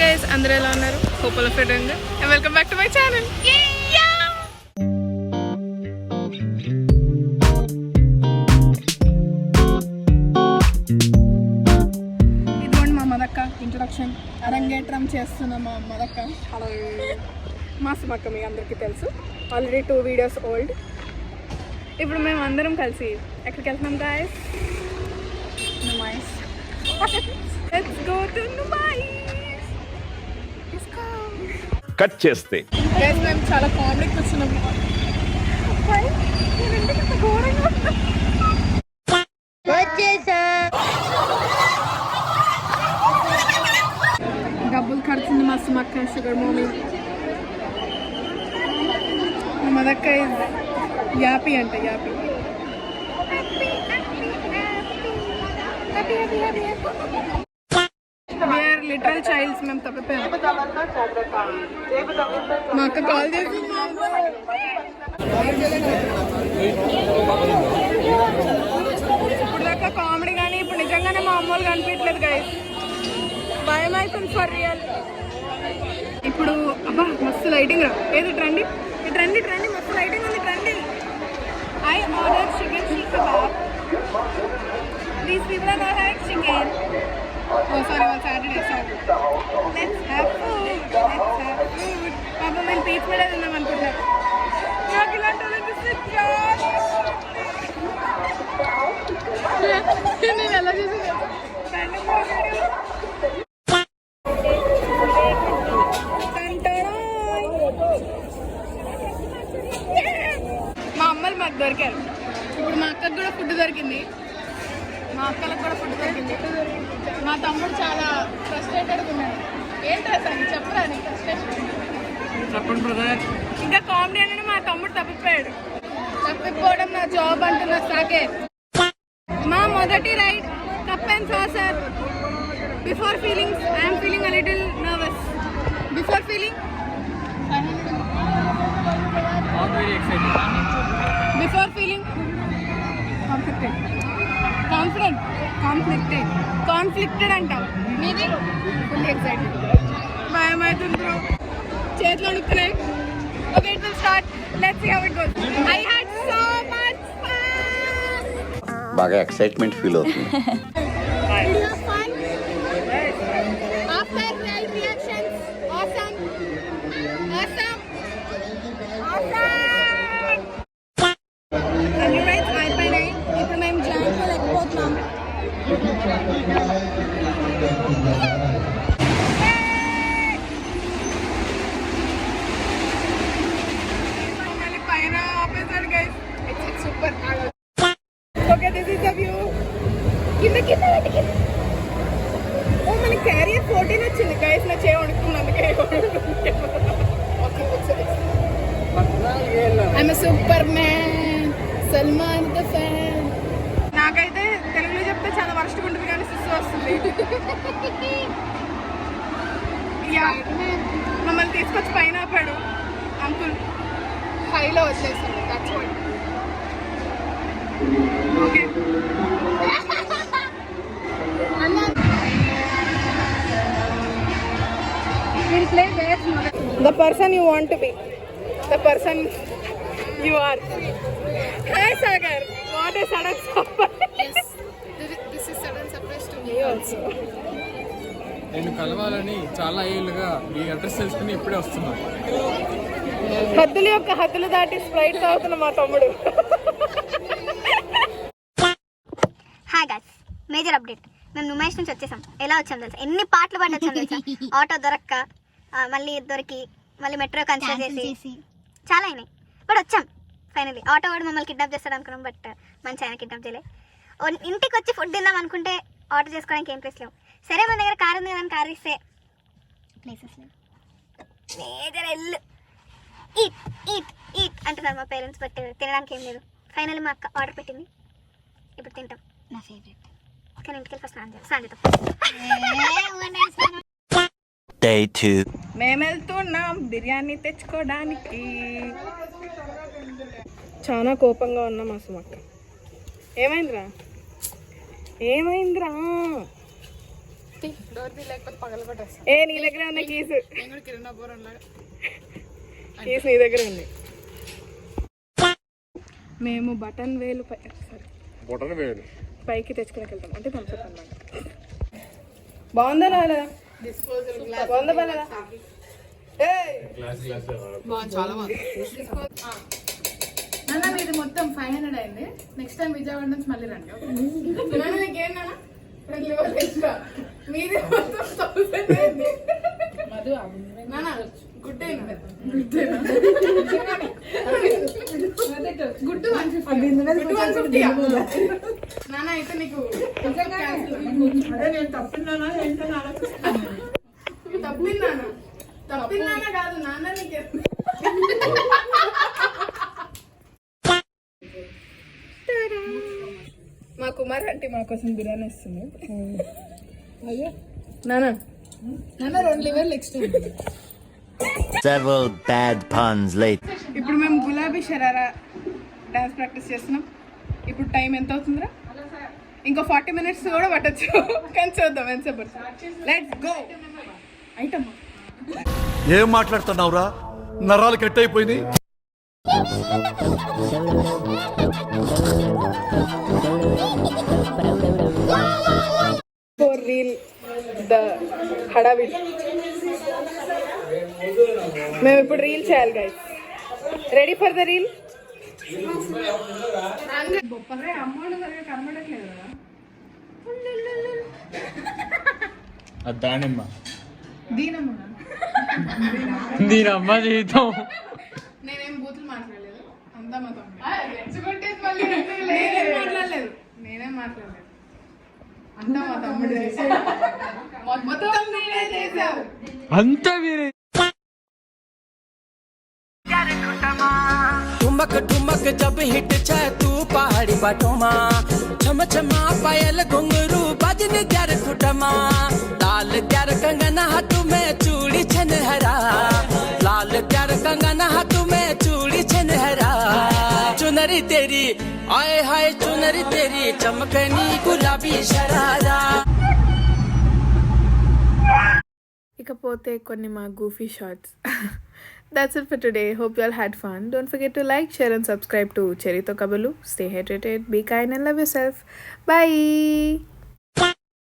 Guys, అందరూ ఎలా ఉన్నారు? Hope all of you doing good and welcome back to my channel. ఇదిగోండి మా మదక్క ఇంట్రొడక్షన్. అరంగేట్రం చేస్తున్న మా మదక్క. హలో మా సుమక్క, మీ అందరికీ తెలుసు, ఆల్రెడీ 2 వీడియోస్ ఓల్డ్. ఇప్పుడు మేము అందరం కలిసి ఎక్కడికి వెళ్తున్నాం guys? Numaish. Let's go to Numais. Let's go. Cut చేస్తే గైస్ మేము చాలా కామెడీకి వచ్చినాం. డబ్బులు ఖర్చుంది మా సుమక్క, షుగర్ మమ్మీ. మా మదక్క యాపీ అంట, యాపీ. We are literal child's. మేము తప్పిపోయాం. మా అక్క కాల్ చేసి ఇప్పుడు దాకా కామెడీ కానీ ఇప్పుడు నిజంగానే మా అమ్మోళ్ళు కనిపించట్లేదు గైస్. భయం అవుతుంది ఫర్ రియల్. ఇప్పుడు అబ్బా మస్తు లైటింగ్ రా. ఏది ట్రెండి? ట్రెండి ట్రెండి, మస్తు లైటింగ్ ఉంది. ట్రెండి. I order chicken షీక్ kebab. These people are not having chicken. Oh sorry, on Saturday, sorry. Let's have food. Let's have food. Papa, मैं पीठ में डालना मन करता है. क्या खिलाते हो किससे यार? नहीं वाला जैसे. पहले बोल रही हूँ. మా అమ్మలు మాకు దొరికారు. ఇప్పుడు మా అక్కకు కూడా ఫుడ్ దొరికింది, మా అక్కలకు కూడా ఫుడ్ దొరికింది. మా తమ్ముడు చాలా ఫ్రస్ట్రేటెడ్గా ఉన్నాడు. ఏంటో సార్ చెప్పరా నీకు ఫ్రస్ట్రేషన్? చెప్పండి బ్రదర్. ఇంకా కామెడీ అంటే మా తమ్ముడు తప్పిపోయాడు. తప్పిపోవడం నా జాబ్ అంటున్నా సాకే. మా మొదటి ride cup and saucer. Before feelings, I'm feeling a little nervous. Before feeling before feeling conflicted అంటావు. మీది ఫుల్ ఎక్సైటెడ్. భయం అవుతుంది బ్రో, చేతులు అడుగుతున్నాయి. Okay, it will start. Let's see how it goes. I had so much fun. బాగా excitement feel అవుతుంది. After ride reactions awesome awesome awesome. అన్ని rides అయిపోయినాయి. ఇప్పుడు మేము జాంగ్లో ఎక్కిపోతున్నాం. మళ్ళీ పైన ఆపేసాడు guys. It's super. Okay, this is the view. కింద కింద కింద. ఓ మన క్యారియర్ 14 వచ్చింది గైస్. నా చేయి వణుకున్నందుకే. I'm superman, Salman the fan. నాకైతే తెలుగులో చెప్తే చాలా వర్స్ట్ ఉంటుంది కానీ సిస్సు వస్తుంది. మమ్మల్ని తీసుకొచ్చి పైన ఆపాడు అంకుల్. హైలో వచ్చేసింది. Okay, the person you want to be, the person you are. Hi Sagar, what a sudden surprise. Yes, this is sudden surprise to me also. నేను కలవాలని చాలా ఏళ్ళుగా మీ అడ్రస్ తెలుసుకుని ఇప్పుడే వస్తున్నాను. హద్దులు యొక్క హద్దులు దాటి స్ప్రైట్ తాగుతున్న మా తమ్ముడు. Hi guys, major update. మేము నుమైస్ నుంచి వచ్చేసాం. ఎలా వచ్చాం తెలుసా? ఎన్ని పాటలు పాడి వచ్చాం తెలుసా? ఆటో దొరక్క, మళ్ళీ దొరికి, మళ్ళీ మెట్రో కన్సిడర్ చేసి చాలా అయినాయి. బట్ వచ్చాం ఫైనలీ. ఆటో వాడు మమ్మల్ని కిడ్నాప్ చేస్తాడు అనుకున్నాం, బట్ మంచి ఆయన కిడ్నాప్ చేయలే. ఇంటికి వచ్చి ఫుడ్ తిందాం అనుకుంటే ఆర్డర్ చేసుకోవడానికి ఏం ప్లేస్ లేవు. సరే మన దగ్గర కారు ఉంది కదా, కారు ఇస్తే ప్లేసెస్ లేవు. మేజర్ ఎల్లు ఈట్ ఈట్ ఈట్ అంటున్నారు మా పేరెంట్స్, బట్ తినడానికి ఏం లేదు. ఫైనల్లీ మా అక్క ఆర్డర్ పెట్టింది, ఇప్పుడు తింటాం. నా ఫేవరెట్. కానీ ఇంటికి వెళ్ళి స్నానం చేద్దాం. Day 2. మేము వెళ్తున్నాం బిర్యానీ తెచ్చుకోవడానికి. చాలా కోపంగా ఉన్నాం మా సుమక్క. ఏమైందిరా? డోర్ తీ లేకపోతే పగల కొట్టేస్తా. ఏ నీ దగ్గర ఉన్న కీసు నేను కూడా కిరణ్ పోరం లాగా. కీసు నీ దగ్గర ఉంది. మేము బటన్ వేలు పైకి తెచ్చుకుని వెళ్తాం అంటే థమ్స్అప్ అన్నమాట. బాగుందా రాదా? బాగుందా బాగా? చాలా బాగుంది. నాన్న మీది మొత్తం 500 అయింది. నెక్స్ట్ టైం విజయవాడ నుంచి మళ్ళీ రండి. మీది మొత్తం 1000 అయింది. నాన్న గుడ్ గుడ్ 150 నాన్న అయితే నీకు నేను తప్పినానా ఏంటని ఆలోచిస్తాను. తప్పినానా కాదు నాన్న నీకు మా కుమార్ అంటే మా కోసం బిర్యానీ ఇస్తుంది. నాన్న 2 లివర్లు extra. Several bad puns later. ఇప్పుడు మేము గులాబీ షరారా డాన్స్ ప్రాక్టీస్ చేస్తున్నాం. ఇప్పుడు టైం ఎంత అవుతుందిరా? ఇంకో 40 minutes కూడా పట్టచ్చు. కానీ చూద్దాం ఎంతసేపు. Let's go. ఐటమ్ ఏం మాట్లాడుతున్నావురా? నరాలు కట్ అయిపోయింది. ఫర్ రీల్ ద హడావిడి. మేము ఇప్పుడు రీల్ చేయాలి guys. Ready for the reel. అమ్మోడు సరిగా కనబడట్లేదు కదా. దానిమ్మ దీనమ్మ దీనమ్మ జీవితం. నేనేం బూతులు మాట్లాడలేదు. అంతా మా తమ్ముడు. నేనేం మాట్లాడలేదు. అంతా మా తమ్ముడు చేశాడు. మొత్తం నేనే చేశావు. అంతా మీరే. ठुमक ठुमक जब हिट छे तू पहाड़ी बाटोमा छम छमा पायल घुंघरू बजन ग्यार खुटमा लाल ग्यार कंगना हाथ में चूड़ी छन हरा लाल ग्यार कंगना हाथ में चूड़ी छन हरा चुनरी तेरी आए हाय चुनरी तेरी चमकनी गुलाबी शरारा. ఇకపోతే కొన్ని మా goofy shorts. That's it for today. Hope you all had fun. Don't forget to like, share and subscribe to Cherry To Kabalu. Stay hydrated, be kind and love yourself. Bye.